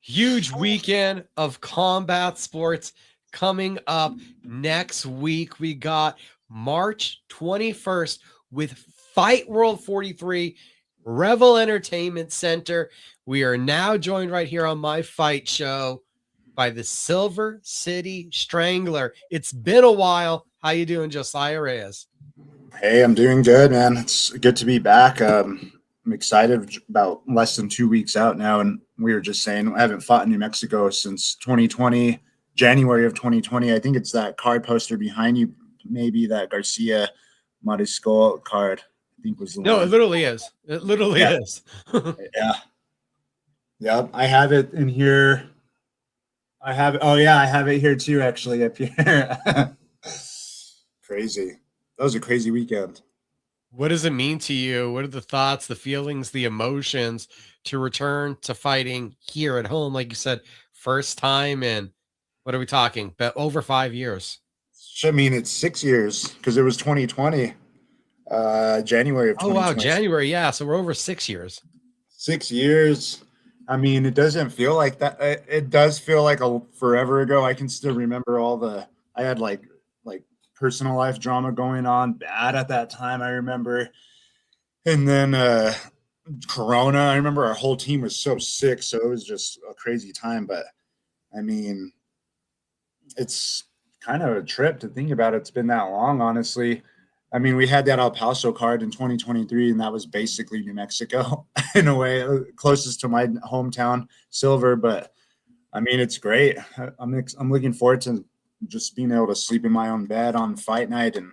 Huge weekend of combat sports coming up next week. We got March 21st with Fightworld 43, Revel Entertainment Center. We are now joined right here on my fight show by the Silver City Strangler. It's been a while. How you doing, Josiah Reyes? Hey, I'm doing good, man. It's good to be back. I'm excited about less than 2 weeks out now. And we were just saying, I haven't fought in New Mexico since 2020, January of 2020. I think it's that card poster behind you, maybe that Garcia Mariscal card, I think was the No, it one. literally is. It literally Yeah. is. Yeah. Yep. I have it in here. I have it. Oh, yeah. I have it here too, actually, up here. Crazy. That was a crazy weekend. What does it mean to you? What are the thoughts, the feelings, the emotions to return to fighting here at home? Like you said, first time in what are we talking? But over 5 years. I mean, it's 6 years because it was 2020, January of Oh wow, 2020. January. Yeah. So we're over 6 years. 6 years. I mean, it doesn't feel like that. It does feel like a forever ago. I can still remember all the. I had like personal life drama going on bad at that time. I remember, and then Corona. I remember our whole team was so sick, so it was just a crazy time. But I mean, it's kind of a trip to think about. It's been that long, honestly. I mean, we had that El Paso card in 2023, and that was basically New Mexico in a way, closest to my hometown, Silver. But I mean, it's great. I'm looking forward to just being able to sleep in my own bed on fight night and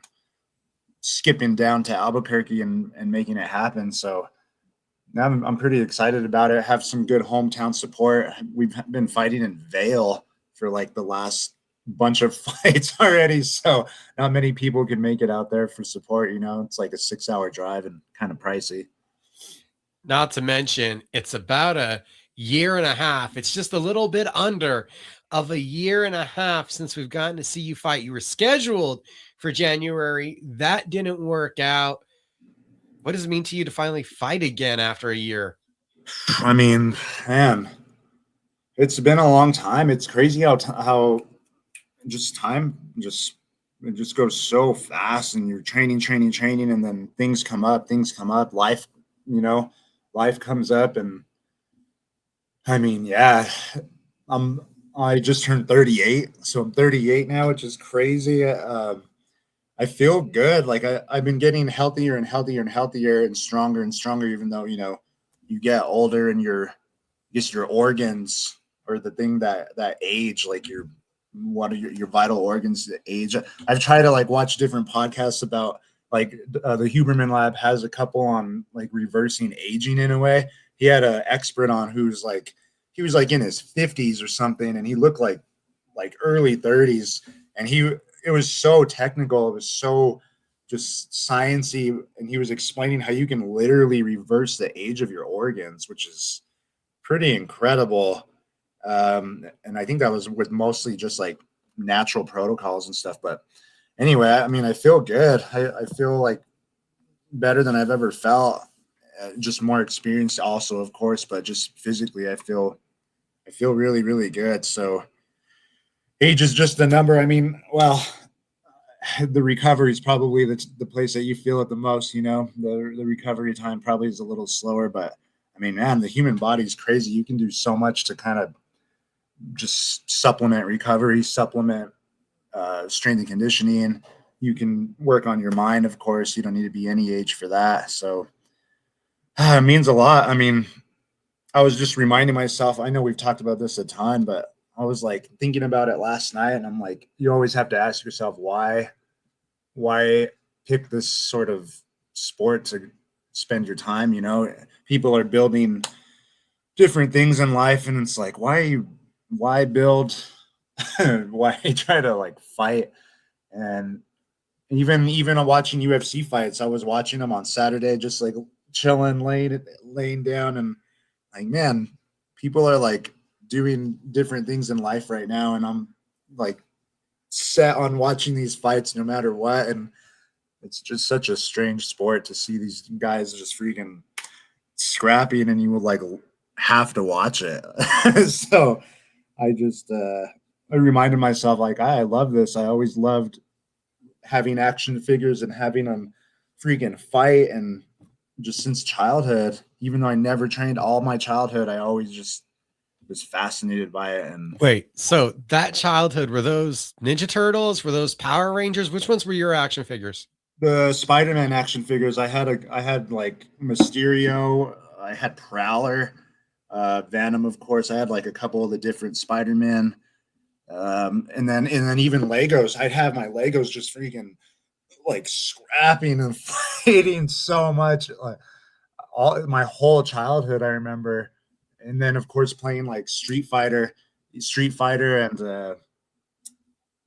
skipping down to Albuquerque and making it happen. So now I'm pretty excited about it. Have some good hometown support. We've been fighting in Vale for like the last bunch of fights already, so not many people can make it out there for support. It's like a 6-hour drive and kind of pricey. Not to mention, it's about a year and a half. It's just a little bit under of a year and a half since we've gotten to see you fight. You were scheduled for January. That didn't work out. What does it mean to you to finally fight again after a year? I mean, man, it's been a long time. It's crazy how just time just it just goes so fast, and you're training, and then things come up, life, you know, life comes up. And I mean, yeah, I'm I just turned 38, so I'm 38 now, which is crazy. I feel good. Like I've been getting healthier and healthier and healthier and stronger, even though you get older and I guess your organs or the thing that age, like your what are your vital organs that age. I've tried to like watch different podcasts about like the Huberman Lab has a couple on like reversing aging in a way. He had an expert on who's like he was like in his 50s or something, and he looked like early 30s, and it was so technical. It was so just sciency, and he was explaining how you can literally reverse the age of your organs, which is pretty incredible. And I think that was with mostly just like natural protocols and stuff. But anyway, I mean, I feel good. I feel like better than I've ever felt. Just more experienced, also, of course, but just physically, I feel really, really good. So age is just a number. I mean, well, the recovery is probably the place that you feel it the most. The recovery time probably is a little slower, but I mean, man, the human body is crazy. You can do so much to kind of just supplement recovery, supplement strength and conditioning. You can work on your mind, of course. You don't need to be any age for that. So it means a lot. I mean, I was just reminding myself, I know we've talked about this a ton, but I was like thinking about it last night, and I'm like, you always have to ask yourself why pick this sort of sport to spend your time. People are building different things in life, and it's like, why build why try to like fight? And even watching UFC fights, I was watching them on Saturday, just like chilling, laying down, and like, man, people are like doing different things in life right now, and I'm like set on watching these fights no matter what. And it's just such a strange sport to see these guys just freaking scrapping, and you would like have to watch it. So I just I reminded myself like I love this. I always loved having action figures and having them freaking fight, and just since childhood, even though I never trained all my childhood, I always just was fascinated by it. And Wait, so that childhood, were those Ninja Turtles? Were those Power Rangers? Which ones were your action figures? the Spider-Man action figures, I had like Mysterio, I had Prowler, Venom, of course. I had like a couple of the different Spider-Man, and then even Legos. I'd have my Legos just freaking like scrapping and fighting so much. Like all my whole childhood, I remember. And then of course playing like Street Fighter, and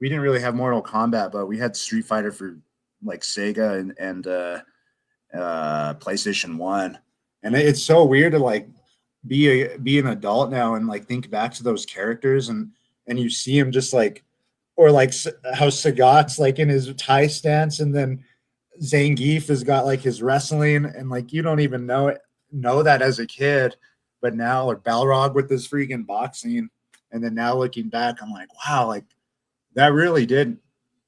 we didn't really have Mortal Kombat, but we had Street Fighter for like Sega and PlayStation 1. And it's so weird to like be an adult now and like think back to those characters, and you see him just like, or like how Sagat's like in his Thai stance, and then Zangief has got like his wrestling, and like you don't even know that as a kid, but now, or Balrog with his freaking boxing, and then now looking back, I'm like, wow, like that really did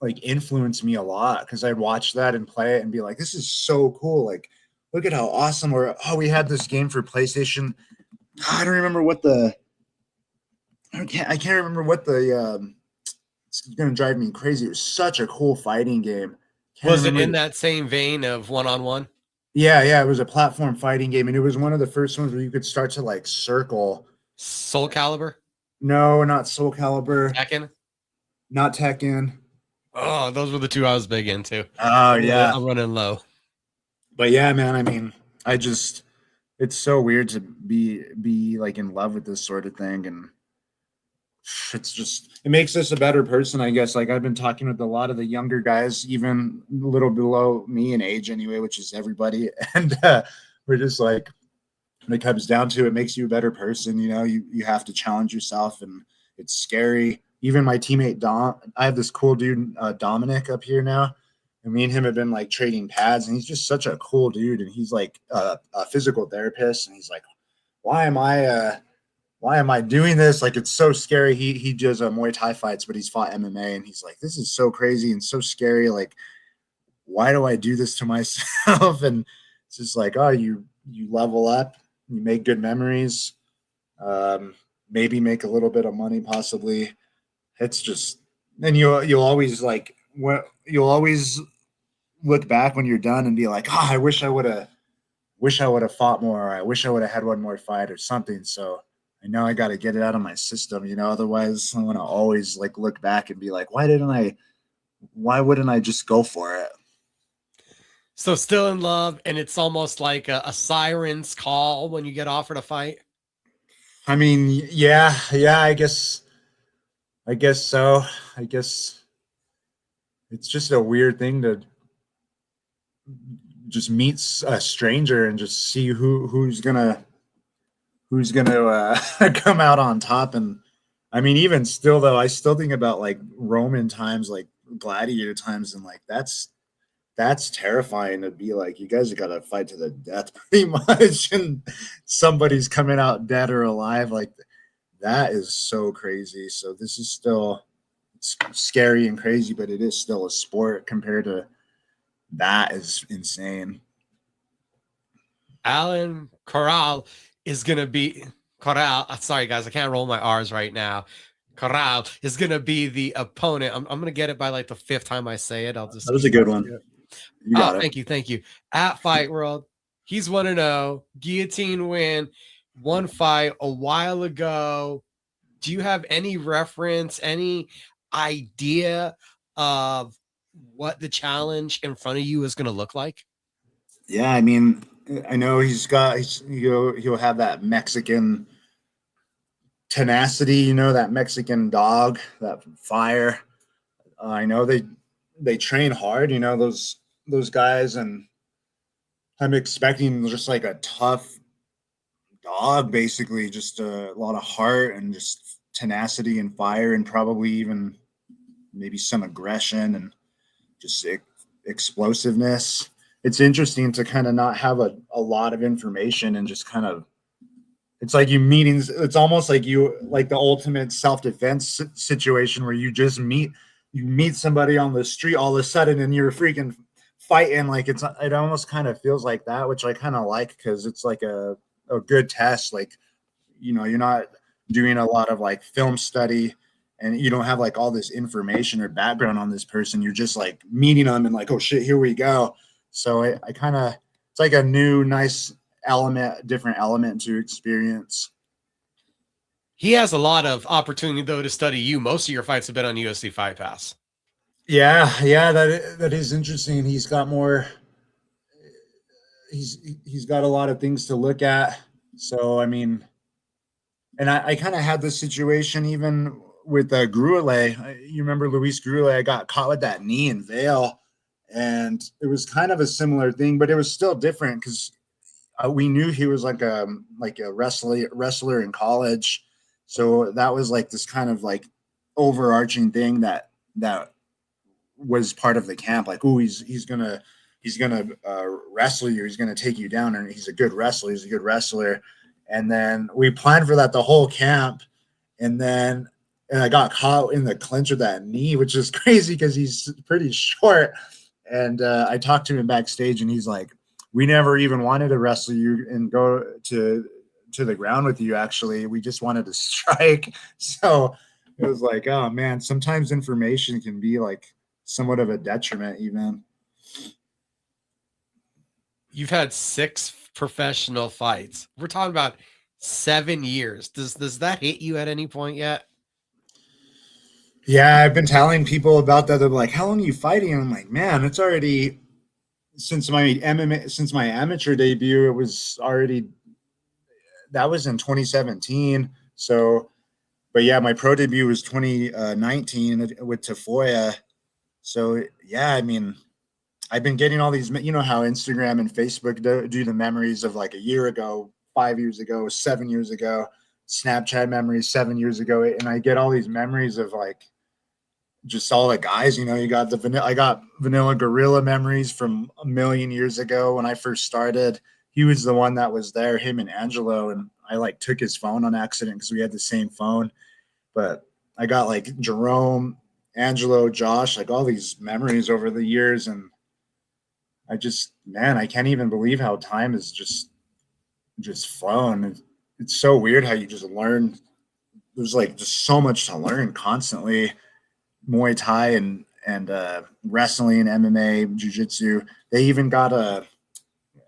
like influence me a lot, because I'd watch that and play it and be like, this is so cool. Like, look at how awesome. Or oh, we had this game for PlayStation. I don't remember what the I can't remember what the it's gonna drive me crazy. It was such a cool fighting game. Can't Was it remember in that same vein of one-on-one? Yeah, it was a platform fighting game, and it was one of the first ones where you could start to like circle. Soul Calibur? No, not Soul Calibur, Tekken? not Tekken. Oh, those were the two I was big into. Oh yeah, I'm running low. but yeah, man. I mean, I just it's so weird to be like in love with this sort of thing, and it's just it makes us a better person, I guess. Like I've been talking with a lot of the younger guys, even a little below me in age anyway, which is everybody, and we're just like, when it comes down to it, makes you a better person. You know, you have to challenge yourself, and it's scary. Even my teammate Dom, I have this cool dude Dominic up here now, and me and him have been like trading pads, and he's just such a cool dude, and he's like a physical therapist, and he's like, why am I doing this? Like, it's so scary. He does Muay Thai fights, but he's fought MMA, and he's like, this is so crazy and so scary. Like, why do I do this to myself? And it's just like, oh, you level up, you make good memories, maybe make a little bit of money, possibly. It's just, and you'll always like, you'll always look back when you're done and be like, oh, I wish I would have fought more, or I wish I would have had one more fight or something. So I know I got to get it out of my system, you know, otherwise I'm going to always like look back and be like, why wouldn't I just go for it? So still in love, and it's almost like a siren's call when you get offered a fight. I mean, yeah, I guess so. I guess it's just a weird thing to just meet a stranger and just see who's gonna come out on top. And I mean, even still though, I still think about like Roman times, like gladiator times, and like that's terrifying to be like, you guys have got to fight to the death pretty much, and somebody's coming out dead or alive. Like that is so crazy. So this is still, it's scary and crazy, but it is still a sport compared to that. Is insane. Alan Corral is going to be Corral. Sorry, guys, I can't roll my R's right now. Corral is going to be the opponent. I'm going to get it by like the fifth time I say it. I'll just. That was a good one. You got it. Thank you. Thank you. At Fightworld, he's 1-0, guillotine win, one fight a while ago. Do you have any reference, any idea of what the challenge in front of you is going to look like? Yeah, I mean, I know he'll have that Mexican tenacity, you know, that Mexican dog, that fire. I know they train hard, you know, those guys, and I'm expecting just like a tough dog, basically, just a lot of heart and just tenacity and fire, and probably even maybe some aggression and just explosiveness. It's interesting to kind of not have a lot of information and just kind of it's like you meetings. It's almost like you like the ultimate self-defense situation where you meet somebody on the street all of a sudden and you're freaking fighting. Like it almost kind of feels like that, which I kind of like because it's like a good test. Like, you're not doing a lot of like film study and you don't have like all this information or background on this person. You're just like meeting them and like, oh shit, here we go. So I kind of, it's like a new, nice different element to experience. He has a lot of opportunity though to study you. Most of your fights have been on UFC Fight Pass. Yeah, that is interesting. He's got a lot of things to look at. So I mean, and I kind of had this situation even with Gruele. You remember Luis Gruele? I got caught with that knee in Vail, and it was kind of a similar thing, but it was still different because we knew he was like a wrestler in college, so that was like this kind of like overarching thing that was part of the camp. Like, oh, he's gonna wrestle you. He's gonna take you down, and he's a good wrestler. He's a good wrestler. And then we planned for that the whole camp, and I got caught in the clinch with that knee, which is crazy because he's pretty short. And I talked to him backstage, and he's like, "We never even wanted to wrestle you and go to the ground with you. Actually, we just wanted to strike." So it was like, oh man, sometimes information can be like somewhat of a detriment, even. You've had 6 professional fights. We're talking about 7 years. Does that hit you at any point yet? Yeah, I've been telling people about that. They're like, "How long are you fighting?" And I'm like, "Man, it's already since my MMA, since my amateur debut. It was already that was in 2017. So, but yeah, my pro debut was 2019 with Tafoya. So yeah, I mean, I've been getting all these. You know how Instagram and Facebook do the memories of like a year ago, 5 years ago, 7 years ago, Snapchat memories 7 years ago, and I get all these memories of like just all the guys. You got I got Vanilla Gorilla memories from a million years ago when I first started. He was the one that was there, him and Angelo, and I like took his phone on accident because we had the same phone. But I got like Jerome, Angelo, Josh, like all these memories over the years, and man, I can't even believe how time is just flown. It's so weird how you just learn. There's like just so much to learn constantly. Muay Thai and wrestling, MMA, jiu-jitsu. They even got a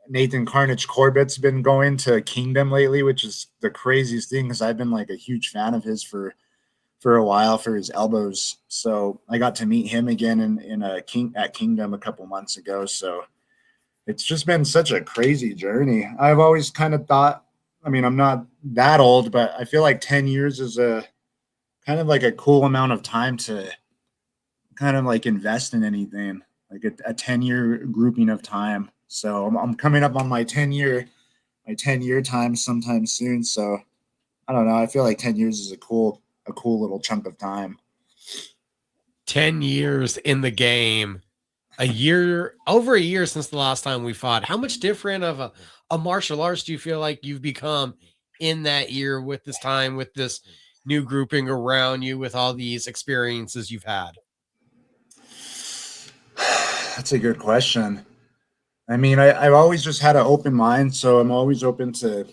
Nathan Carnage Corbett's been going to Kingdom lately, which is the craziest thing because I've been like a huge fan of his for a while for his elbows. So I got to meet him again at Kingdom a couple months ago. So it's just been such a crazy journey. I've always kind of thought, I mean, I'm not that old, but I feel like 10 years is a kind of like a cool amount of time to kind of like invest in anything, like a 10-year grouping of time. So I'm coming up on my 10-year time sometime soon. So I don't know. I feel like 10 years is a cool little chunk of time. 10 years in the game, over a year since the last time we fought. How much different of a martial arts do you feel like you've become in that year with this time, with this new grouping around you, with all these experiences you've had? That's a good question. I mean, I've always just had an open mind, so I'm always open to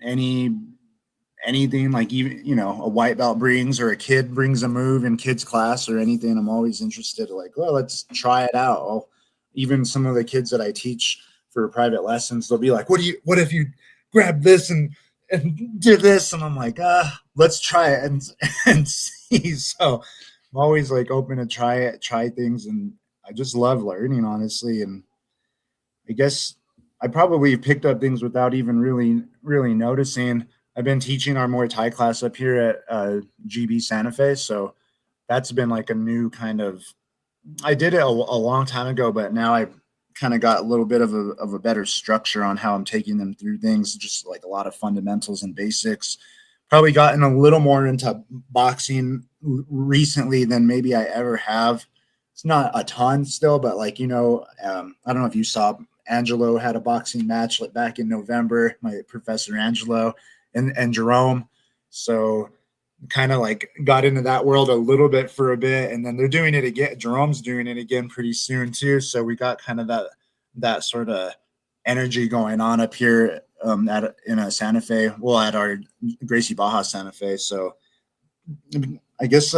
anything. Like even a white belt brings or a kid brings a move in kids class or anything. I'm always interested. Like, well, let's try it out. Even some of the kids that I teach for private lessons, they'll be like, "What if you grab this and do this?" And I'm like, let's try it and see. So I'm always like open to try things, and I just love learning, honestly. And I guess I probably picked up things without even really noticing. I've been teaching our Muay Thai class up here at GB Santa Fe, so that's been like a new kind of. I did it a long time ago, but now I kind of got a little bit of a better structure on how I'm taking them through things, just like a lot of fundamentals and basics. Probably gotten a little more into boxing recently than maybe I ever have. It's not a ton still, but like, I don't know if you saw Angelo had a boxing match like back in November, my professor Angelo, and Jerome. So kind of like got into that world a little bit for a bit, and then they're doing it again. Jerome's doing it again pretty soon too. So we got kind of that sort of energy going on up here in Santa Fe. Well, at our Gracie Baja Santa Fe. So I guess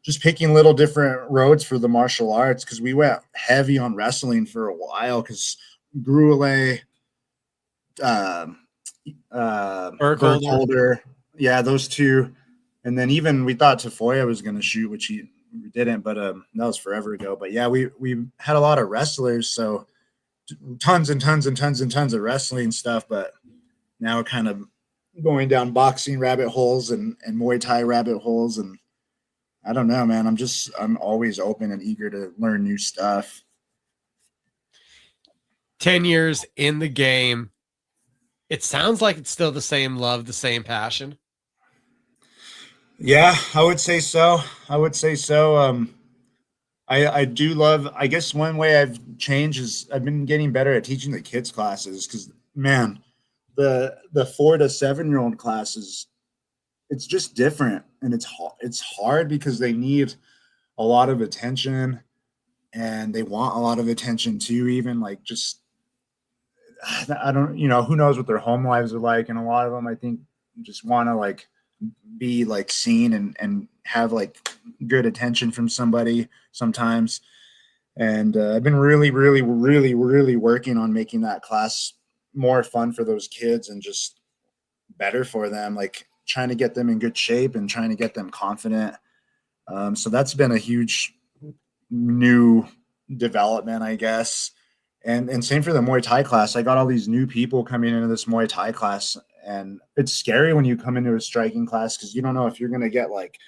just picking little different roads for the martial arts, because we went heavy on wrestling for a while because Gruele, Burkholder, yeah, those two. And then even we thought Tafoya was going to shoot, which he didn't, but that was forever ago. But yeah, we had a lot of wrestlers, so tons and tons and tons and tons of wrestling stuff. But now we're kind of going down boxing rabbit holes and Muay Thai rabbit holes, and I don't know, man. I'm always open and eager to learn new stuff. 10 years in the game. It sounds like it's still the same love, the same passion. Yeah, I would say so. I do love, I guess one way I've changed is I've been getting better at teaching the kids classes, because man, the 4 to 7-year-old classes, it's just different, and it's hard because they need a lot of attention, and they want a lot of attention too, even like just, I don't, who knows what their home lives are like, and a lot of them I think just want to like be like seen and have like good attention from somebody sometimes. And I've been really working on making that class more fun for those kids and just better for them, like trying to get them in good shape and trying to get them confident. So that's been a huge new development, I guess. And same for the Muay Thai class. I got all these new people coming into this Muay Thai class, and it's scary when you come into a striking class because you don't know if you're going to get like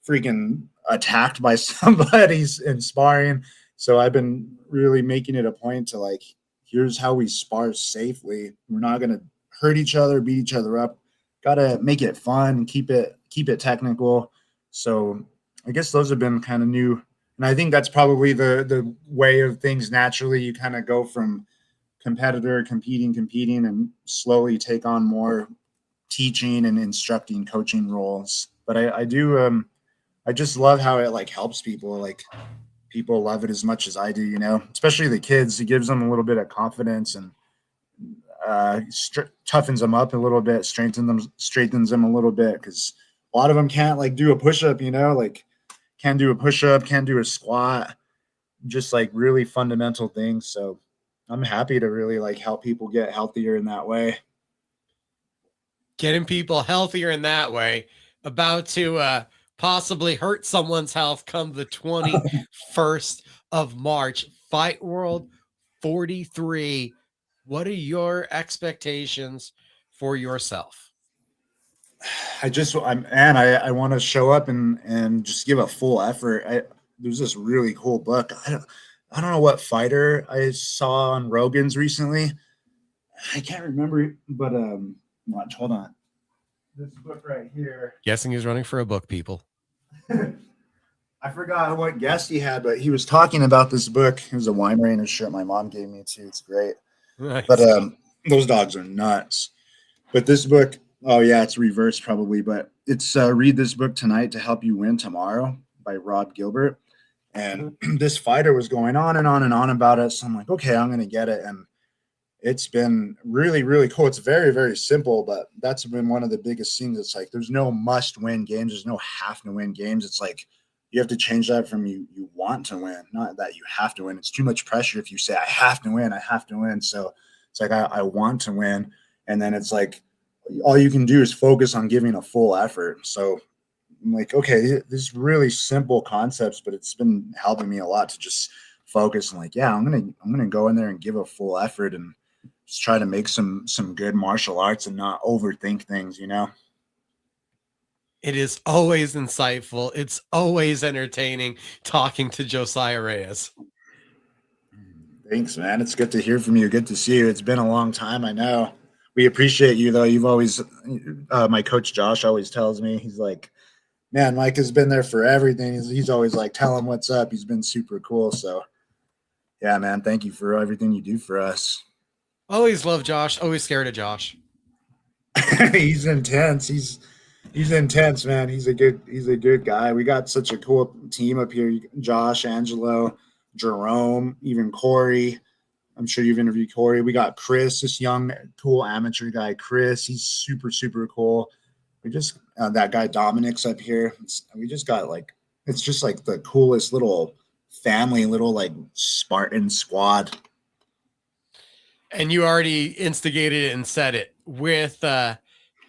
freaking attacked by somebody's in sparring. So I've been really making it a point to like, here's how we spar safely. We're not going to hurt each other, beat each other up. Got to make it fun and keep it technical. So I guess those have been kind of new. And I think that's probably the way of things naturally. You kind of go from competitor, competing, and slowly take on more teaching and instructing, coaching roles. But I do, I just love how it like helps people. Like people love it as much as I do, especially the kids. It gives them a little bit of confidence and toughens them up a little bit, straightens them a little bit, because a lot of them can't like do a push-up, like can't do a push-up, can't do a squat, just like really fundamental things. So I'm happy to really like help people get healthier in that way. Getting people healthier in that way, about to possibly hurt someone's health come the 21st of March. Fightworld 43. What are your expectations for yourself? I want to show up and just give a full effort. There's this really cool book. I don't know what fighter I saw on Rogan's recently. I can't remember, but watch, hold on. This book right here. Guessing he's running for a book, people. I forgot what guest he had, but he was talking about this book. It was a Weimaraner shirt my mom gave me too. It's great. Nice. But those dogs are nuts. But this book, oh yeah, it's reversed probably, but it's Read This Book Tonight to Help You Win Tomorrow by Rob Gilbert. And this fighter was going on and on and on about it. So I'm like, okay, I'm going to get it. And it's been really, really cool. It's very, very simple, but that's been one of the biggest things. It's like, there's no must win games. There's no have to win games. It's like, you have to change that from you want to win, not that you have to win. It's too much pressure if you say, I have to win. So it's like, I want to win. And then it's like, all you can do is focus on giving a full effort. So I'm like, okay, this is really simple concepts, but it's been helping me a lot to just focus and like, yeah, I'm gonna go in there and give a full effort and just try to make some good martial arts and not overthink things, It is always insightful. It's always entertaining talking to Josiah Reyes. Thanks, man. It's good to hear from you. Good to see you. It's been a long time, I know. We appreciate you, though. You've always, my coach Josh always tells me, he's like, man, Mike has been there for everything. He's always like, tell him what's up. He's been super cool. So, yeah, man, thank you for everything you do for us. Always love Josh. Always scared of Josh. He's intense. He's intense, man. He's a good guy. We got such a cool team up here. Josh, Angelo, Jerome, even Corey. I'm sure you've interviewed Corey. We got Chris, this young, cool amateur guy. Chris, he's super, super cool. We just that guy Dominic's up here. We just got like it's just like the coolest little family, little like Spartan squad. And you already instigated it and said it with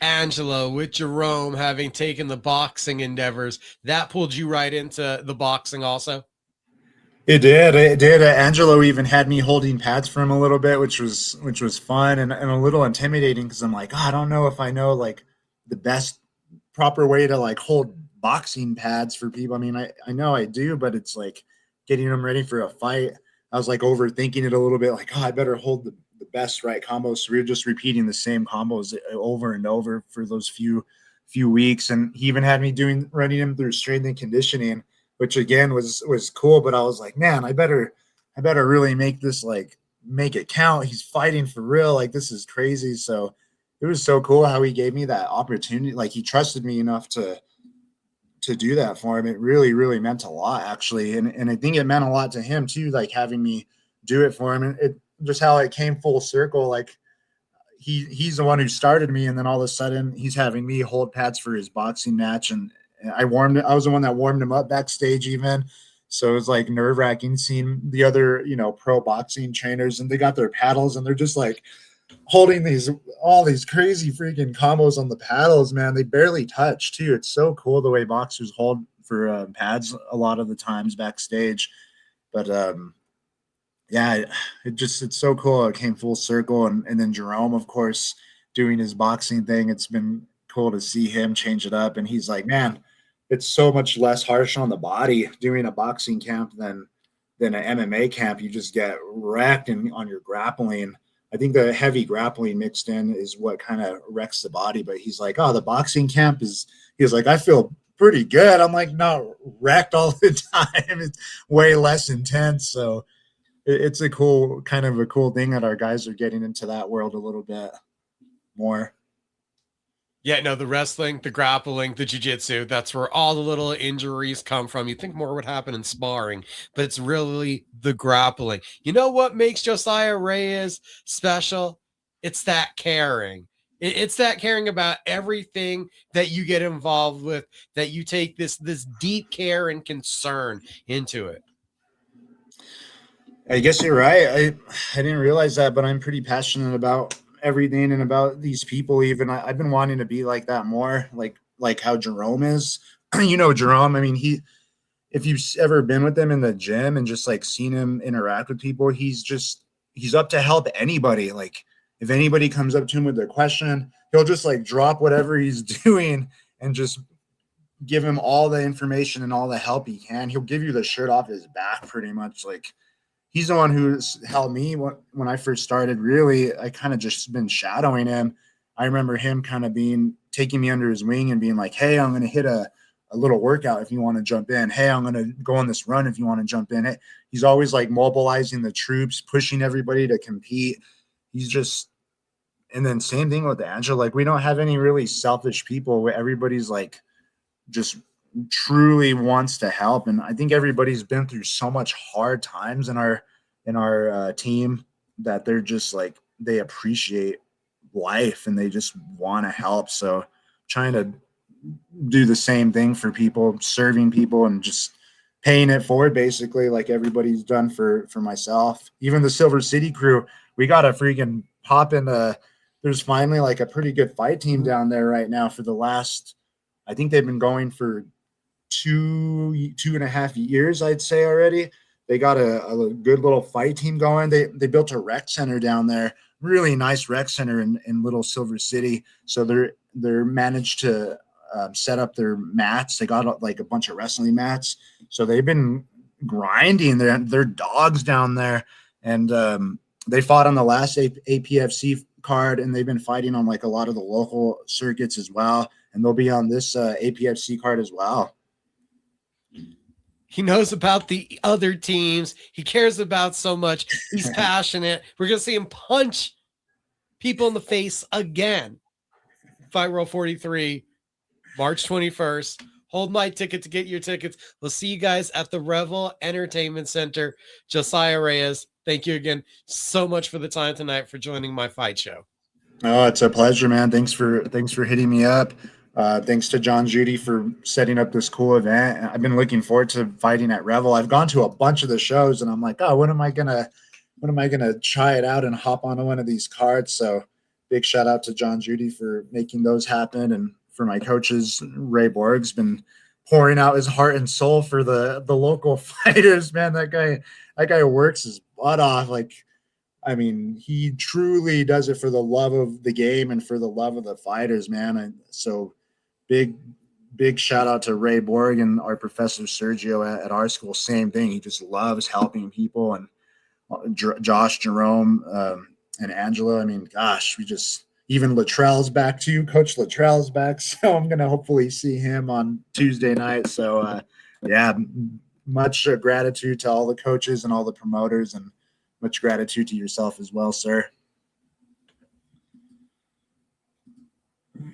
Angelo, with Jerome having taken the boxing endeavors. That pulled you right into the boxing also. It did. It did. Angelo even had me holding pads for him a little bit, which was fun and a little intimidating because I'm like, oh, I don't know if I know like the best proper way to like hold boxing pads for people. I mean, I know I do, but it's like getting them ready for a fight. I was like overthinking it a little bit, like, oh, I better hold the best right combos. So we were just repeating the same combos over and over for those few weeks. And he even had me running him through strength and conditioning, which again was cool. But I was like, man, I better really make this like make it count. He's fighting for real. Like this is crazy. So it was so cool how he gave me that opportunity. Like he trusted me enough to do that for him. It really, really meant a lot actually. And I think it meant a lot to him too, like having me do it for him. And it just how it came full circle. Like he's the one who started me. And then all of a sudden he's having me hold pads for his boxing match. And I was the one that warmed him up backstage even. So it was like nerve wracking seeing the other, pro boxing trainers and they got their paddles and they're just like holding all these crazy freaking combos on the paddles, man. They barely touch too. It's so cool the way boxers hold for pads a lot of the times backstage. But yeah, it's so cool. It came full circle. And then Jerome, of course, doing his boxing thing. It's been cool to see him change it up. And he's like, man, it's so much less harsh on the body doing a boxing camp than an MMA camp. You just get wrecked on your grappling. I think the heavy grappling mixed in is what kind of wrecks the body. But he's like, oh, the boxing camp he's like, I feel pretty good. I'm like, not wrecked all the time. It's way less intense. So it's a cool thing that our guys are getting into that world a little bit more. Yeah, no, the wrestling, the grappling, the jiu-jitsu, that's where all the little injuries come from. You'd think more would happen in sparring, but it's really the grappling. You know what makes Josiah Reyes special? It's that caring. It's that caring about everything that you get involved with, that you take this deep care and concern into it. I guess you're right. I didn't realize that, but I'm pretty passionate about everything and about these people. Even I've been wanting to be like that more, like how Jerome is. Jerome. I mean, if you've ever been with him in the gym and just like seen him interact with people, he's up to help anybody. Like if anybody comes up to him with a question, he'll just like drop whatever he's doing and just give him all the information and all the help he can. He'll give you the shirt off his back pretty much. Like he's the one who's helped me when I first started. Really, I kind of just been shadowing him. I remember him kind of taking me under his wing and being like, hey, I'm going to hit a little workout if you want to jump in. Hey, I'm going to go on this run if you want to jump in. Hey, he's always like mobilizing the troops, pushing everybody to compete. And then same thing with Angela. Like we don't have any really selfish people where everybody's like just truly wants to help. And I think everybody's been through so much hard times in our team that they're just like, they appreciate life and they just want to help. So trying to do the same thing for people, serving people and just paying it forward basically like everybody's done for myself. Even the Silver City crew, we got a freaking pop in there's finally like a pretty good fight team down there right now for the last, I think they've been going for 2.5 years, I'd say already. They got a good little fight team going. They built a rec center down there, really nice rec center in Little Silver City. So they're managed to set up their mats. They got like a bunch of wrestling mats. So they've been grinding their dogs down there. And they fought on the last APFC card, and they've been fighting on like a lot of the local circuits as well. And they'll be on this APFC card as well. He knows about the other teams. He cares about so much. He's passionate. We're going to see him punch people in the face again. Fight World 43, March 21st. Hold my ticket to get your tickets. We'll see you guys at the Revel Entertainment Center. Josiah Reyes, thank you again so much for the time tonight for joining my fight show. Oh, it's a pleasure, man. Thanks for hitting me up. Thanks to John Judy for setting up this cool event. I've been looking forward to fighting at Revel. I've gone to a bunch of the shows, and I'm like, oh, when am I gonna try it out and hop onto one of these cards? So, big shout out to John Judy for making those happen, and for my coaches. Ray Borg's been pouring out his heart and soul for the local fighters. Man, that guy works his butt off. Like, I mean, he truly does it for the love of the game and for the love of the fighters, man. And so big shout out to Ray Borg and our professor Sergio at our school. Same thing. He just loves helping people. And Josh, Jerome, and Angela. I mean, gosh, even Luttrell's back too. Coach Luttrell's back. So I'm going to hopefully see him on Tuesday night. So yeah, much gratitude to all the coaches and all the promoters, and much gratitude to yourself as well, sir.